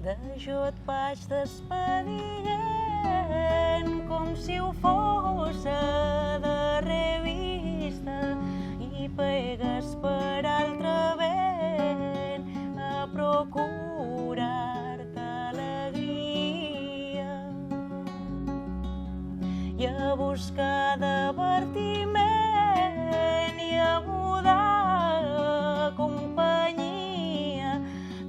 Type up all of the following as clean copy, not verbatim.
que jo et vaig despedint com si ho fos a darrer vista i pegues per altre vent a procurar-te alegria i a buscar divertiment i a mudar companyia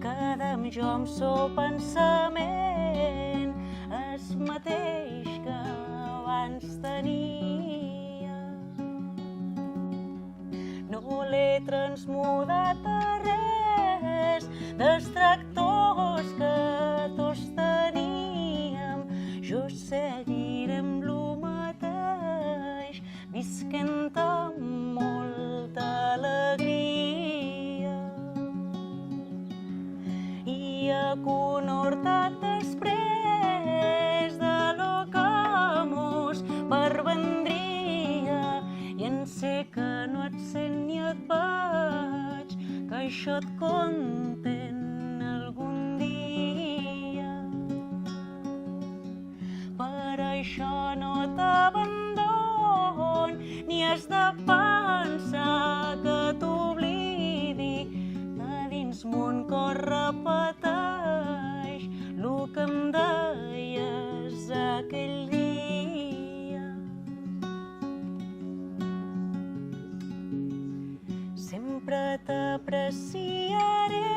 cada amb jo amb so pensament es mateix que abans tenia. No l'he transmudat a res dels tractors que tots teníem, jo seguiré amb lo mateix visquent amb molta alegria i aconhortat després de lo que mos pervendria i en sé que no et sent ni et veig, que això et content algun dia. Per això no t'abandon ni has de pensar que t'oblidi, que dins mon cor repeteix lo que em deies aquell dia. Sempre t'apreciaré